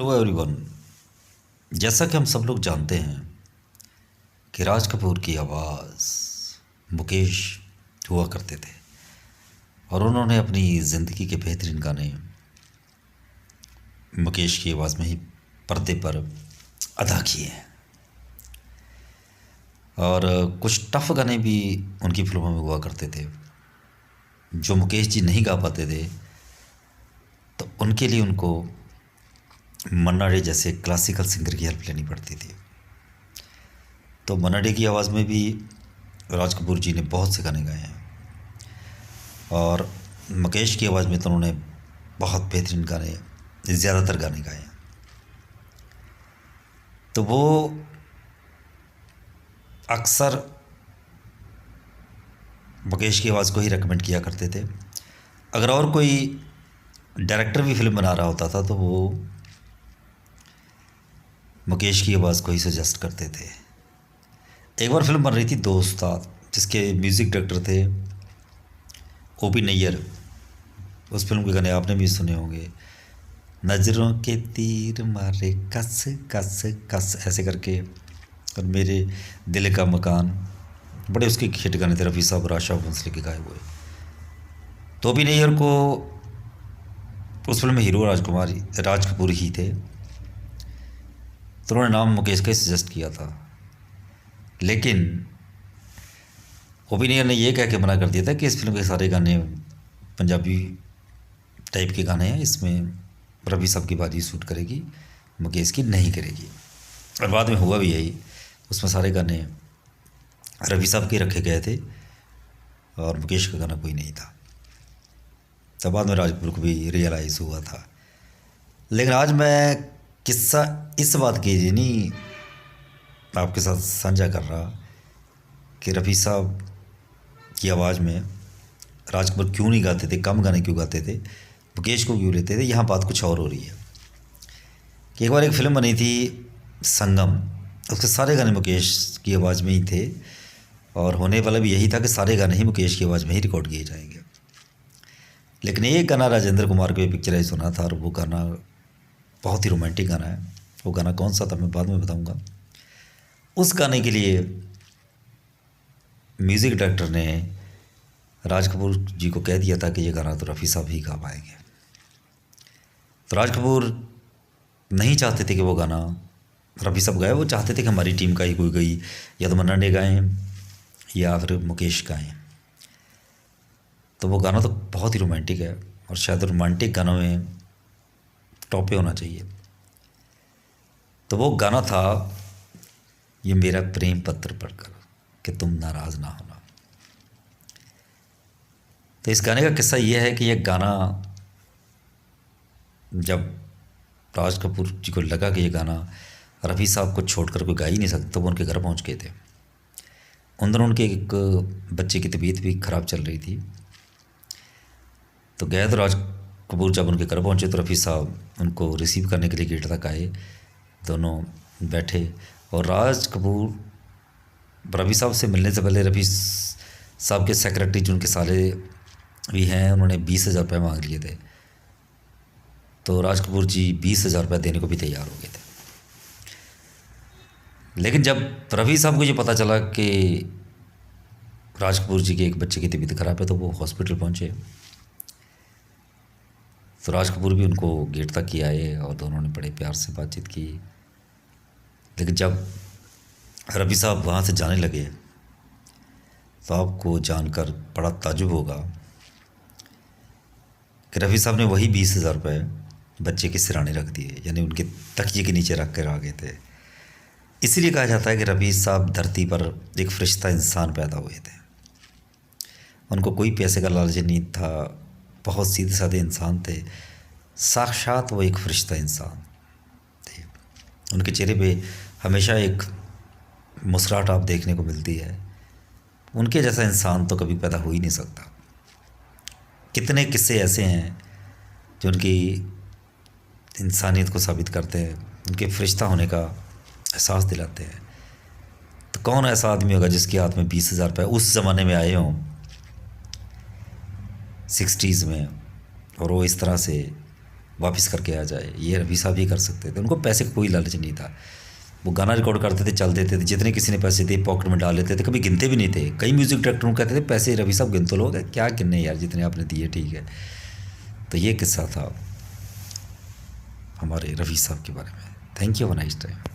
Hello everyone. जैसा कि हम सब लोग जानते हैं कि राज कपूर की आवाज़ मुकेश हुआ करते थे और उन्होंने अपनी ज़िंदगी के बेहतरीन गाने मुकेश की आवाज़ में ही पर्दे पर अदा किए हैं और कुछ टफ गाने भी उनकी फिल्मों में हुआ करते थे जो मुकेश जी नहीं गा पाते थे, तो उनके लिए उनको मन्ना डे जैसे क्लासिकल सिंगर की हेल्प लेनी पड़ती थी। तो मन्ना डे की आवाज़ में भी राज कपूर जी ने बहुत से गाने गाए हैं और मुकेश की आवाज़ में तो उन्होंने बहुत बेहतरीन गाने, ज़्यादातर गाने गाए हैं। तो वो अक्सर मुकेश की आवाज़ को ही रेकमेंड किया करते थे। अगर और कोई डायरेक्टर भी फिल्म बना रहा होता था तो वो मुकेश की आवाज़ को ही सजेस्ट करते थे। एक बार फिल्म बन रही थी दोस्ताद, जिसके म्यूज़िक डायरेक्टर थे ओ.पी. नैयर। उस फिल्म के गाने आपने भी सुने होंगे, नज़रों के तीर मारे कस कस कस ऐसे करके, और मेरे दिल का मकान, बड़े उसके हिट गाने थे, रफ़ी साहब और आशा भोसले के गाए हुए। तो ओ.पी. नैयर को उस फिल्म में हीरो राज कपूर ही थे, तो उन्होंने नाम मुकेश का ही सजेस्ट किया था। लेकिन ओ.पी. नैयर ने यह कह के मना कर दिया था कि इस फिल्म के सारे गाने पंजाबी टाइप के गाने हैं, इसमें रफ़ी साहब की बाजी सूट करेगी, मुकेश की नहीं करेगी। और बाद में हुआ भी यही, उसमें सारे गाने रफ़ी साहब के रखे गए थे और मुकेश का गाना कोई नहीं था। तब बाद में राज कपूर को भी रियलाइज़ हुआ था। लेकिन आज मैं किस्सा इस बात की जी नहीं आपके साथ साझा कर रहा कि रफ़ी साहब की आवाज़ में राज कपूर क्यों नहीं गाते थे, कम गाने क्यों गाते थे, मुकेश को क्यों लेते थे। यहाँ बात कुछ और हो रही है कि एक बार एक फ़िल्म बनी थी संगम, उसके सारे गाने मुकेश की आवाज़ में ही थे और होने वाला भी यही था कि सारे गाने ही मुकेश की आवाज़ में ही रिकॉर्ड किए जाएंगे। लेकिन एक गाना राजेंद्र कुमार को पिक्चराइज होना था और वो गाना बहुत ही रोमांटिक गाना है। वो गाना कौन सा था मैं बाद में बताऊंगा। उस गाने के लिए म्यूज़िक डायरेक्टर ने राज कपूर जी को कह दिया था कि ये गाना तो रफ़ी साहब ही गा पाएंगे। तो राज कपूर नहीं चाहते थे कि वो गाना रफ़ी साहब गाए, वो चाहते थे कि हमारी टीम का ही कोई गई, या तो मन्ना डे गाएँ या फिर मुकेश गाएँ। तो वो गाना तो बहुत ही रोमांटिक है और शायद रोमांटिक गानों में टॉप पे होना चाहिए। तो वो गाना था ये मेरा प्रेम पत्र पढ़कर कि तुम नाराज़ ना होना। तो इस गाने का किस्सा ये है कि ये गाना जब राज कपूर जी को लगा कि ये गाना रफ़ी साहब को छोड़कर कोई गा ही नहीं सकता, तो वो उनके घर पहुंच गए थे। उन दिनों उनके एक बच्चे की तबीयत भी ख़राब चल रही थी। तो गए तो राज कपूर जब उनके घर पहुंचे तो रफ़ी साहब उनको रिसीव करने के लिए गेट तक आए, दोनों बैठे और राज कपूर रफ़ी साहब से मिलने से पहले रफ़ी साहब के सेक्रेटरी जो उनके साले भी हैं, उन्होंने 20,000 रुपये मांग लिए थे। तो राज कपूर जी 20,000 रुपये देने को भी तैयार हो गए थे। लेकिन जब रफ़ी साहब को ये पता चला कि राज कपूर जी के एक बच्चे की तबीयत ख़राब है तो वो हॉस्पिटल पहुँचे। तो राज कपूर भी उनको गेट तक ही आए और दोनों ने बड़े प्यार से बातचीत की। लेकिन जब रफ़ी साहब वहाँ से जाने लगे तो आपको जानकर बड़ा ताज्जुब होगा कि रफ़ी साहब ने वही 20,000 रुपये बच्चे के सिराने रख दिए, यानी उनके तकिए के नीचे रख कर आ गए थे। इसीलिए कहा जाता है कि रफ़ी साहब धरती पर एक फरिश्ता इंसान पैदा हुए थे। उनको कोई पैसे का लालच नहीं था, बहुत सीधे साधे इंसान थे, साक्षात वो एक फरिश्ता इंसान थे। उनके चेहरे पे हमेशा एक मुस्कुराहट आप देखने को मिलती है। उनके जैसा इंसान तो कभी पैदा हो ही नहीं सकता। कितने किस्से ऐसे हैं जो उनकी इंसानियत को साबित करते हैं, उनके फरिश्ता होने का एहसास दिलाते हैं। तो कौन ऐसा आदमी होगा जिसके हाथ में 20,000 रुपये उस ज़माने में आए हों 60s में, और वो इस तरह से वापस करके आ जाए, ये रफ़ी साहब ही कर सकते थे। उनको पैसे का कोई लालच नहीं था। वो गाना रिकॉर्ड करते थे, चल देते थे, जितने किसी ने पैसे दिए पॉकेट में डाल लेते थे, कभी गिनते भी नहीं थे। कई म्यूज़िक डायरेक्टरों को कहते थे पैसे रफ़ी साहब गिन तो लोगे, क्या गिनने यार, जितने आपने दिए ठीक है। तो ये किस्सा था हमारे रफ़ी साहब के बारे में। Thank you, nice time.